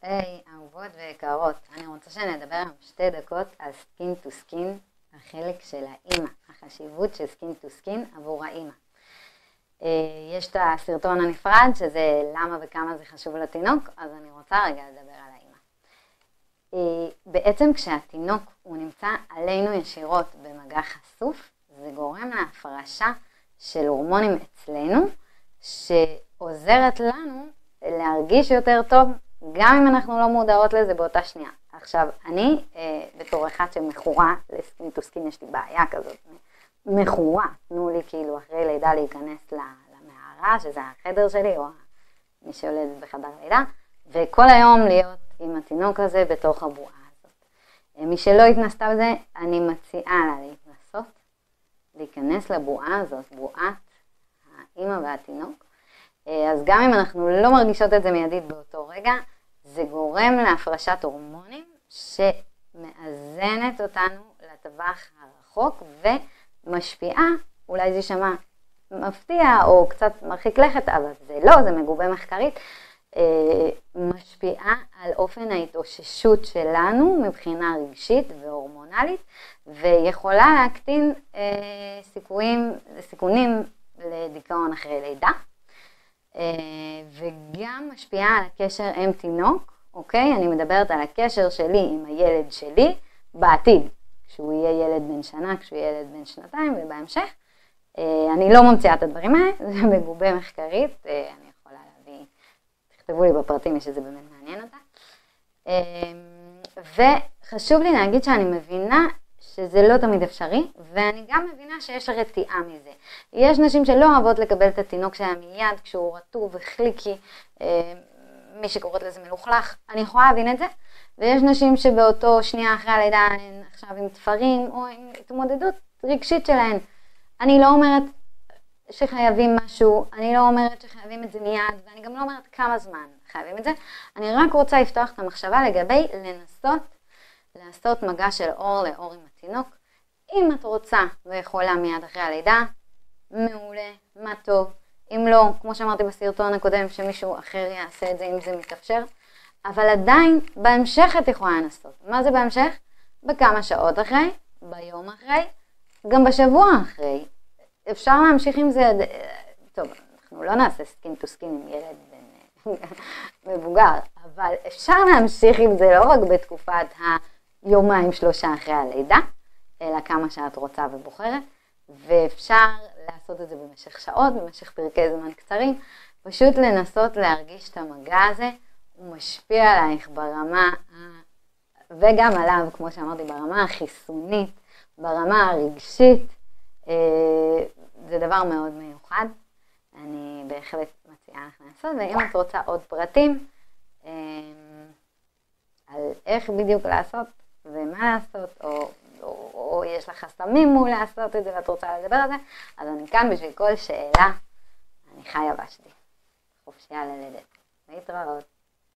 היי, אהובות ויקרות, אני רוצה שנדבר היום 2 דקות על סקין טו סקין, החלק של האמא, החשיבות של סקין טו סקין עבור האמא. יש את הסרטון הנפרד שזה למה וכמה זה חשוב לתינוק, אז אני רוצה רגע לדבר על האמא. בעצם כשהתינוק הוא נמצא עלינו ישירות במגע חשוף, זה גורם להפרשה של הורמונים אצלנו, שעוזרת לנו להרגיש יותר טוב, גם אם אנחנו לא מודעות לזה באותה שנייה. עכשיו, אני בתור אחת שמכורה לסקין טו סקין, יש לי בעיה כזאת, מכורה, תנו לי כאילו אחרי לידה להיכנס למערה, שזה החדר שלי, או מי שיולדת בחדר לידה, וכל היום להיות עם התינוק הזה בתוך הבועה הזאת. מי שלא התנסתה בזה, אני מציעה לה להתנסות, להיכנס לבועה הזאת, בועת האמא והתינוק. אז גם אם אנחנו לא מרגישות את זה מיידית באותו רגע, זה גורם להפרשת הורמונים שמאזנת אותנו לטווח הרחוק ומשפיעה, אולי זה יישמע מפתיע או קצת מרחיק לכת, אבל זה לא, זה מגובה מחקרית, משפיעה על אופן ההתאוששות שלנו מבחינה רגשית והורמונלית, ויכולה להקטין סיכונים לדיכאון אחרי לידה. וגם משפיעה על הקשר עם תינוק, אוקיי? אני מדברת על הקשר שלי עם הילד שלי בעתיד, כשהוא יהיה ילד בן שנה, כשהוא יהיה ילד בן 2 ובהמשך. אני לא ממציאה את הדברים האלה, זה מגובה מחקרית, אני יכולה להביא, תכתבו לי בפרטים שזה באמת מעניין אותה. וחשוב לי להגיד שאני מבינה שזה לא תמיד אפשרי, ואני גם מבינה שיש רתיעה מזה. יש נשים שלא אוהבות לקבל את התינוק שלהם מיד כשהוא רטוב וחליקי, מי שקוראת לזה מלוכלך, אני יכולה להבין את זה. ויש נשים שבאותו שנייה אחרי הלידה הן עכשיו עם תפרים או עם התמודדות רגשית שלהן. אני לא אומרת שחייבים משהו, אני לא אומרת שחייבים את זה מיד, ואני גם לא אומרת כמה זמן חייבים את זה. אני רק רוצה לפתוח את המחשבה לגבי לנסות לעשות מגע של אור לאור עם התינוק. אם את רוצה ויכולה מיד אחרי הלידה, מעולה, מה טוב. אם לא, כמו שאמרתי בסרטון הקודם, שמישהו אחר יעשה את זה אם זה מתאפשר. אבל עדיין, בהמשך את יכולה לנסות. מה זה בהמשך? בכמה שעות אחרי, ביום אחרי, גם בשבוע אחרי. אפשר להמשיך עם זה, טוב, אנחנו לא נעשה סקין טו סקין עם ילד בן מבוגר, אבל אפשר להמשיך עם זה לא רק בתקופת יומיים 3 אחרי הלידה, אלא כמה שאת רוצה ובוחרת, ואפשר לעשות את זה במשך שעות, במשך פרקי זמן קצרים, פשוט לנסות להרגיש את המגע הזה, הוא משפיע עלייך ברמה, וגם עליו, כמו שאמרתי, ברמה החיסונית, ברמה הרגשית, זה דבר מאוד מיוחד, אני בהחלט מציעה לך לעשות, ואם את רוצה עוד פרטים, על איך בדיוק לעשות, ומה לעשות, או יש לך חסמים מול לעשות את זה ואת רוצה לדבר על זה, אז אני כאן בשביל כל שאלה, אני חיה בשדי. חופשייה ללדת. להתראות.